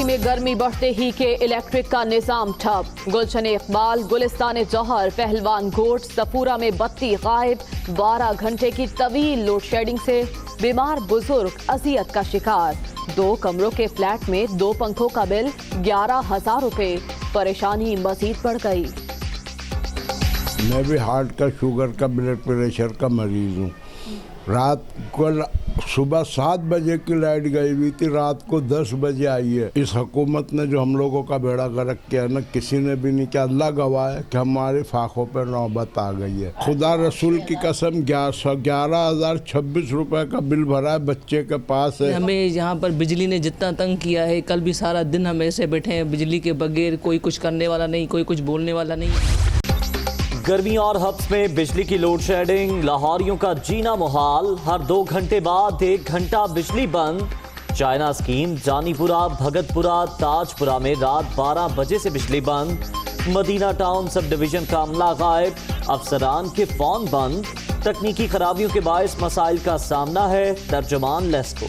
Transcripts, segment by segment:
कराची में गर्मी बढ़ते ही के इलेक्ट्रिक का निजाम ठप। गुलशन इकबाल, गुलिस्तान जौहर, पहलवान घोट, सपूरा में बत्ती गायब। 12 घंटे की तवील लोड शेडिंग से बीमार बुजुर्ग अजियत का शिकार। 2 कमरों के फ्लैट में 2 पंखों का बिल 11,000 रुपए। परेशानी मजीद बढ़ गई। मैं भी हार्ट का, शुगर का, ब्लड प्रेशर का मरीज हूँ। रात को सुबह 7 बजे की लाइट गई हुई थी, रात को 10 बजे आई है। इस हुकूमत ने जो हम लोगों का बेड़ा गर्क किया ना, किसी ने भी नहीं किया। अल्लाह गवाह है कि हमारी फाखों पर नौबत आ गई है। खुदा रसूल की कसम 11,026 रुपए का बिल भरा है, बच्चे के पास है। हमें यहाँ पर बिजली ने जितना तंग किया है, कल भी सारा दिन हम ऐसे बैठे हैं बिजली के बगैर। कोई कुछ करने वाला नहीं, कोई कुछ बोलने वाला नहीं। गर्मी और हब्स में बिजली की लोड शेडिंग, लाहौरियों का जीना मुहाल। हर 2 घंटे बाद 1 घंटा बिजली बंद। चाइना स्कीम, जानीपुरा, भगतपुरा, ताजपुरा में रात 12 बजे से बिजली बंद। मदीना टाउन सब डिवीजन का अमला गायब, अफसरान के फोन बंद। तकनीकी खराबियों के बायस मसाइल का सामना है, तर्जुमान लेस्को।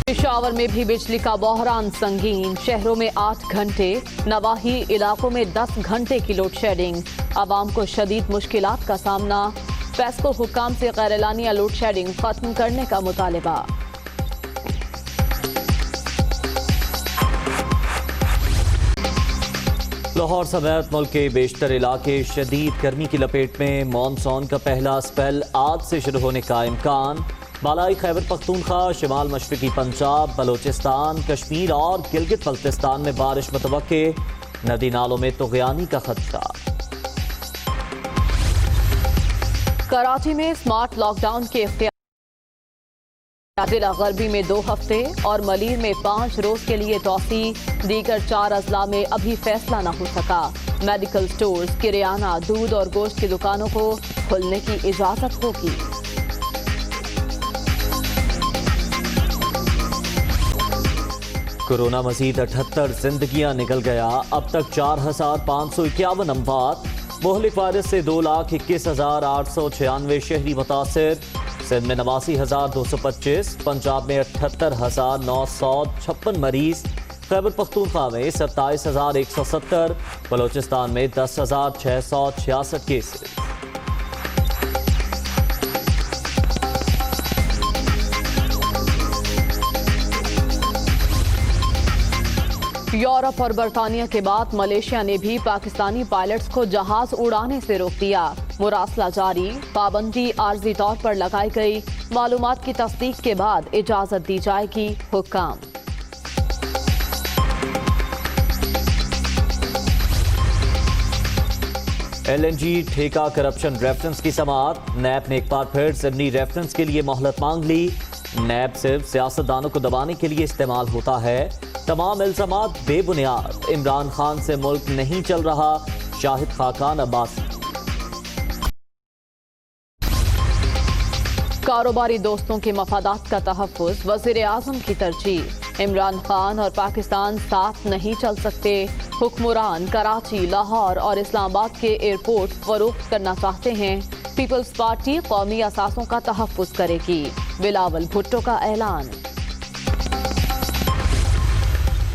पेशावर में भी बिजली का बहरान संगीन। शहरों में 8 घंटे, नवाही इलाकों में 10 घंटे की लोड शेडिंग। आवाम को शदीद मुश्किलात का सामना। पेस्को हुक्काम से गैरलानिया लोड शेडिंग खत्म करने का मुतालिबा। लाहौर समेत मुल्क के बेशतर इलाके शदीद गर्मी की लपेट में। मॉनसून का पहला स्पेल आज से शुरू होने का इम्कान। बालाई खैबर पख्तूनख्वा, शिमाल मशरकी पंजाब, बलोचिस्तान, कश्मीर और गिलगित बल्तिस्तान में बारिश मुतवक्के। नदी नालों में तुग़यानी का खदशा। कराची में स्मार्ट लॉकडाउन के इख्तियार। जिला गरबी में 2 हफ्ते और मलीर में 5 रोज के लिए तौसी। दीगर 4 अजला में अभी फैसला न हो सका। मेडिकल स्टोर्स, किरियाना, दूध और गोश्त की दुकानों को खुलने की इजाजत होगी। कोरोना मजीद 78 जिंदगियां निकल गया। अब तक 4,551 अमवात। मोहलिक वायरस से 2,21,896 शहरी मुतासिर। सिंध में 89,225, पंजाब में 78,956 मरीज। खैबर पख्तूनख्वा में 27,170, बलोचिस्तान में 10,666 केसेस। यूरोप और बरतानिया के बाद मलेशिया ने भी पाकिस्तानी पायलट्स को जहाज उड़ाने से रोक दिया। मुरासला जारी, पाबंदी आर्जी तौर पर लगाई गई। मालूमात की तस्दीक के बाद इजाजत दी जाएगी। हुक्काम। LNG ठेका करप्शन रेफरेंस की समाअत। नैब ने एक बार फिर ज़िमनी रेफरेंस के लिए मोहलत मांग ली। नैब सिर्फ सियासतदानों को दबाने के लिए इस्तेमाल होता है। तमाम इल्जामात बेबुनियाद। इमरान खान से मुल्क नहीं चल रहा, शाहिद खाकान अब्बासी। कारोबारी दोस्तों के मफादात का तहफ़्फ़ुज़ वज़ीर आज़म की तरजीह। इमरान खान और पाकिस्तान साथ नहीं चल सकते। हुक्मरान कराची, लाहौर और इस्लामाबाद के एयरपोर्ट फरोख्त करना चाहते हैं। पीपल्स पार्टी कौमी असासों का तहफ़्फ़ुज़ करेगी। बिलावल भुट्टो का ऐलान।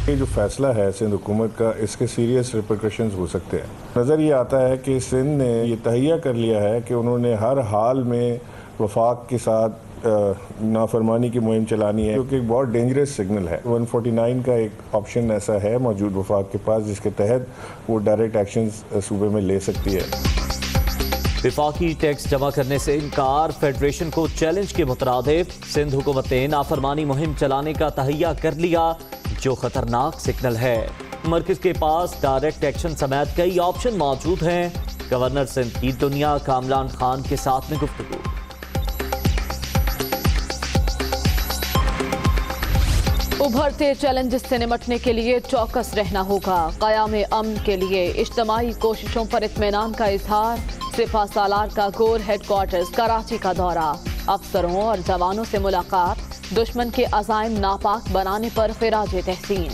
ये जो फैसला है सिंध हुकूमत का, इसके सीरियस रिपरकशंस हो सकते हैं। नज़र ये आता है कि सिंध ने ये तहैया कर लिया है कि उन्होंने हर हाल में वफाक के साथ नाफरमानी की मुहिम चलानी है, क्योंकि एक बहुत डेंजरस सिग्नल है। 149 का एक ऑप्शन ऐसा है मौजूद वफाक के पास, जिसके तहत वो डायरेक्ट एक्शन सूबे में ले सकती है। विफाकी टैक्स जमा करने से इनकार, फेडरेशन को चैलेंज के मुतरादिफ। सिंध हुकूमत ने नाफरमानी मुहिम चलाने का तहैया कर लिया, जो खतरनाक सिग्नल है। मरकज के पास डायरेक्ट एक्शन समेत कई ऑप्शन मौजूद हैं। गवर्नर सिंध की दुनिया कामरान खान के साथ में गुफ्तगू। उभरते चैलेंजेस से निपटने के लिए चौकस रहना होगा। क़याम अमन के लिए इज्तमाई कोशिशों पर इत्मीनान का इजहार। सिपा सालार का कोर हेडक्वार्टर्स कराची का दौरा। अफसरों और जवानों से मुलाकात। दुश्मन के अज़ाइम नापाक बनाने पर खिराज तहसीन।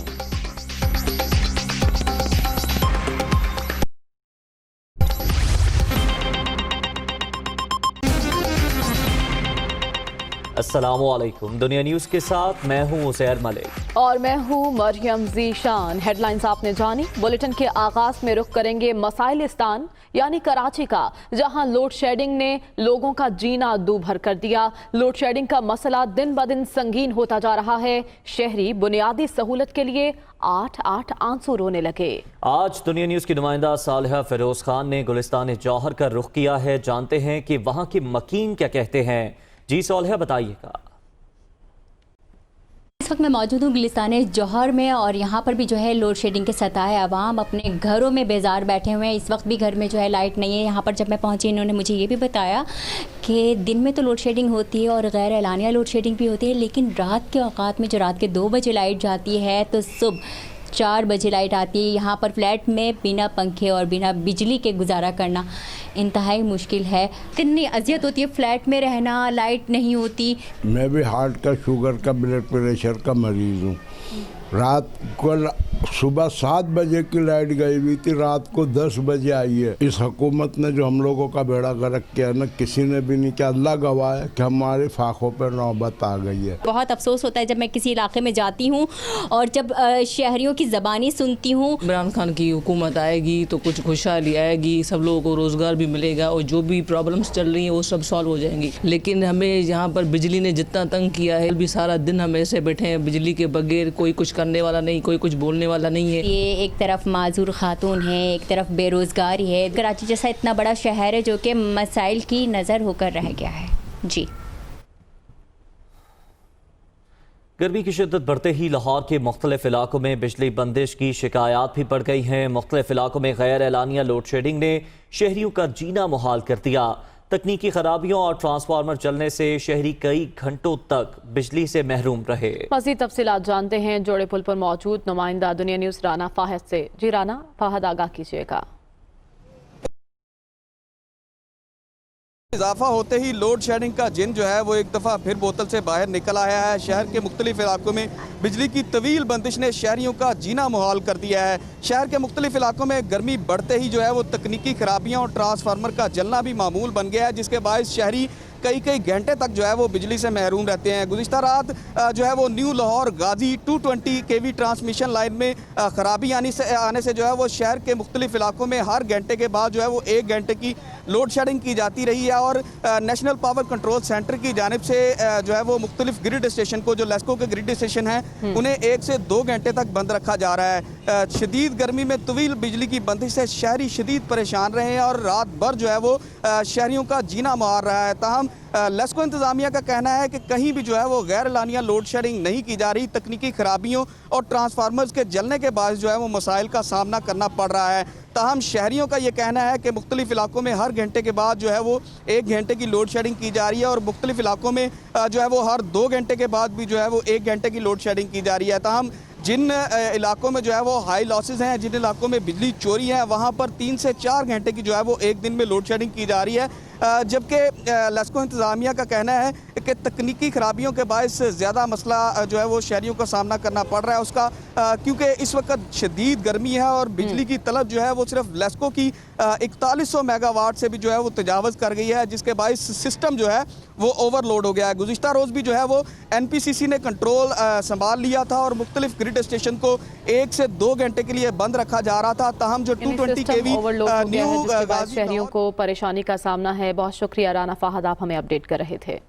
अस्सलामुअलैकुम। दुनिया न्यूज़ के साथ मैं हूं उसैर मलिक और मैं हूं मरियम जीशान। हेडलाइंस आपने जानी। बुलेटिन के आगाज में रुख करेंगे मसाइलिस्तान यानी कराची का, जहां लोड शेडिंग ने लोगों का जीना दूभर कर दिया। लोड शेडिंग का मसला दिन ब दिन संगीन होता जा रहा है। शहरी बुनियादी सहूलत के लिए 8-8 आंसू रोने लगे। आज दुनिया न्यूज़ की नुमाइंदा सालिहा फिरोज खान ने गुलिस्तान जौहर का रुख किया है। जानते हैं कि वहां के मकीन क्या कहते हैं। जी सालिहा, बताइएगा। इस वक्त मैं मौजूद हूँ गुलिस्तान जौहर में और यहाँ पर भी जो है लोड शेडिंग के सताए आवाम अपने घरों में बेजार बैठे हुए हैं। इस वक्त भी घर में जो है लाइट नहीं है। यहाँ पर जब मैं पहुँची इन्होंने मुझे ये भी बताया कि दिन में तो लोड शेडिंग होती है और गैर एलानिया लोड शेडिंग भी होती है, लेकिन रात के औकात में जो रात के 2 बजे लाइट जाती है तो सुबह 4 बजे लाइट आती है। यहाँ पर फ्लैट में बिना पंखे और बिना बिजली के गुजारा करना इंतहाई मुश्किल है। कितनी अजियत होती है फ्लैट में रहना, लाइट नहीं होती। मैं भी हार्ट का, शुगर का, ब्लड प्रेशर का मरीज़ हूँ। रात को सुबह 7 बजे की लाइट गई हुई थी, रात को 10 बजे आई है। इस हुकूमत ने जो हम लोगों का बेड़ा गर्क किया ना, किसी ने भी नहीं किया। अल्लाह गवाह है कि हमारे फाखों पर नौबत आ गई है। बहुत अफसोस होता है जब मैं किसी इलाके में जाती हूँ और जब शहरियों की ज़बानी सुनती हूँ। इमरान खान की हुकूमत आएगी तो कुछ खुशहाली आएगी, सब लोगों को रोज़गार भी मिलेगा और जो भी प्रॉब्लम्स चल रही हैं वो सब सॉल्व हो जाएंगी। लेकिन हमें यहाँ पर बिजली ने जितना तंग किया है, भी सारा दिन हम ऐसे बैठे हैं बिजली के बगैर। कोई कुछ करने वाला नहीं, कोई कुछ बोलने वाला नहीं है। ये एक तरफ माजूर खातून है, एक तरफ बेरोज़गारी है। कराची जैसा इतना बड़ा शहर है जो कि मसाइल की नज़र होकर रह गया है। जी, गर्मी की शिद्दत बढ़ते ही लाहौर के मुख्तलिफ इलाकों में बिजली बंदिश की शिकायत भी बढ़ गई हैं। मुख्तलिफ इलाकों में गैर एलानिया लोड शेडिंग ने शहरियों का जीना मुहाल कर दिया। तकनीकी खराबियों और ट्रांसफार्मर चलने से शहरी कई घंटों तक बिजली से महरूम रहे। मज़ीद तफसीलात जानते हैं जोड़े पुल पर मौजूद नुमाइंदा दुनिया न्यूज़ राना फाहद से। जी राना फाहद, आगाह कीजिएगा। इजाफा होते ही लोड शेडिंग का जिन जो है वो एक दफ़ा फिर बोतल से बाहर निकल आया है। शहर के मुख्तलिफ इलाकों में बिजली की तवील बंदिश ने शहरियों का जीना मुहाल कर दिया है। शहर के मुख्तलिफ इलाकों में गर्मी बढ़ते ही जो है वो तकनीकी खराबियाँ और ट्रांसफार्मर का जलना भी मामूल बन गया है, जिसके बायस शहरी कई घंटे तक जो है वो बिजली से महरूम रहते हैं। गुज़िश्ता रात जो है वो न्यू लाहौर गाजी 220 kV ट्रांसमिशन लाइन में ख़राबी आने से जो है वो शहर के मुख्तलिफ इलाकों में हर घंटे के बाद जो है वो 1 घंटे की लोड शेडिंग की जाती रही है। और नेशनल पावर कंट्रोल सेंटर की जानिब से जो है वो मुख्तलिफ ग्रिड स्टेशन को, जो लेस्को के ग्रिड स्टेशन हैं, उन्हें 1 से 2 घंटे तक बंद रखा जा रहा है। शदीद गर्मी में तवील बिजली की बंदिश से शहरी शदीद परेशान रहे हैं और रात भर जो है वो शहरियों का जीना मार रहा है। ताहम लेस्को इंतज़ामिया का कहना है कि कहीं भी जो है वो गैर एलानिया लोड शेडिंग नहीं की जा रही। तकनीकी खराबियों और ट्रांसफार्मर्स के जलने के बाद जो है वो मसाइल का सामना करना पड़ रहा है। ताहम शहरियों का ये कहना है कि मुख्तलिफ इलाकों में हर घंटे के बाद जो है वो 1 घंटे की लोड शेडिंग की जा रही है और मुख्तलिफ इलाकों में जो है वो हर 2 घंटे के बाद भी जो है वो 1 घंटे की लोड शेडिंग की जा रही है। ताहम जिन इलाकों में जो है वो हाई लॉसेज हैं, जिन इलाकों में बिजली चोरी है, वहाँ पर 3 से 4 घंटे की जो है वो एक दिन में लोड शेडिंग की जा रही है। जबकि लेस्को इंतज़ामिया का कहना है कि तकनीकी खराबियों के बायस ज़्यादा मसला जो है वो शहरियों का सामना करना पड़ रहा है उसका, क्योंकि इस वक्त शदीद गर्मी है और बिजली की तलब जो है वो सिर्फ लेस्को की 4100 मेगावाट से भी जो है वो तजावज़ कर गई है, जिसके बायस सिस्टम जो है वो ओवरलोड हो गया है। गुज़िश्ता रोज़ भी जो है वो NPCC ने कंट्रोल संभाल लिया था और मुख्तलिफ ग्रिड स्टेशन को 1 से 2 घंटे के लिए बंद रखा जा रहा था। ताहम जो 220 kV न्यू शहरियों को परेशानी का सामना है। बहुत शुक्रिया राना फाहद, आप हमें अपडेट कर रहे थे।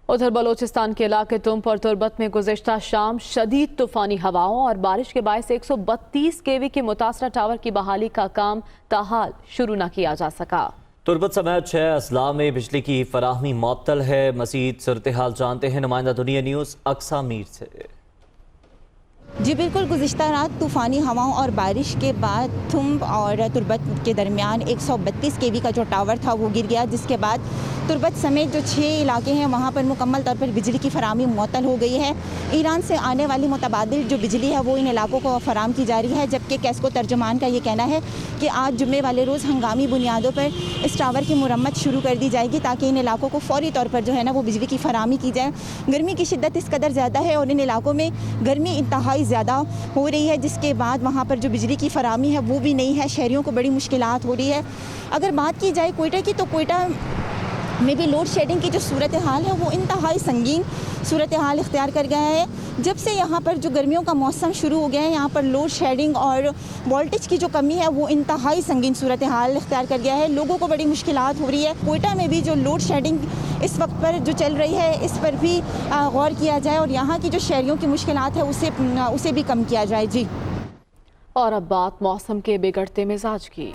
उधर बलोचिस्तान के इलाके तुम और तुर्बत में गुज़िश्ता शाम शदीद तूफानी हवाओं और बारिश के बायस 132 kV के मुतासरा टावर की बहाली का काम ताहाल शुरू न किया जा सका। तुर्बत समेत 6 अजला में बिजली की फराहमी मुअत्तल है। मज़ीद सूरत हाल जानते हैं नुमाइंदा दुनिया न्यूज़ अक्सा मीर से। जी बिल्कुल, गुज़िश्ता रात तूफ़ानी हवाओं और बारिश के बाद थुम्ब और तुर्बत के दरमियान 132 kV का जो टावर था वो गिर गया, जिसके बाद तुर्बत समेत जो 6 इलाके हैं वहाँ पर मुकम्मल तौर पर बिजली की फराहमी मुअत्तल हो गई है। ईरान से आने वाली मुतबादिल जो बिजली है वो इन इलाकों को फराहम की जा रही है, जबकि कैस्को तर्जुमान का ये कहना है कि आज जुम्मे वाले रोज़ हंगामी बुनियादों पर इस टावर की मुरम्मत शुरू कर दी जाएगी ताकि इन इलाकों को फौरी तौर पर जो है ना वो बिजली की फराहमी की जाए। गर्मी की शिद्दत इस कदर ज़्यादा है और इन इलाकों में गर्मी इंतहाई ज़्यादा हो रही है, जिसके बाद वहाँ पर जो बिजली की फराहमी है वो भी नहीं है। शहरियों को बड़ी मुश्किलात हो रही है। अगर बात की जाए कोयटा की, तो कोयटा में भी लोड शेडिंग की जो सूरत हाल है वो इंतहाई संगीन सूरत हाल इख्तियार कर गया है। जब से यहाँ पर जो गर्मियों का मौसम शुरू हो गया है, यहाँ पर लोड शेडिंग और वोल्टेज की जो कमी है वो इंतहाई संगीन सूरत हाल इख्तियार कर गया है। लोगों को बड़ी मुश्किलात हो रही है। कोयटा में भी जो लोड शेडिंग इस वक्त पर जो चल रही है, इस पर भी गौर किया जाए और यहाँ की जो शहरियों की मुश्किलात है उसे भी कम किया जाए। जी। और अब बात मौसम के बिगड़ते मिजाज की।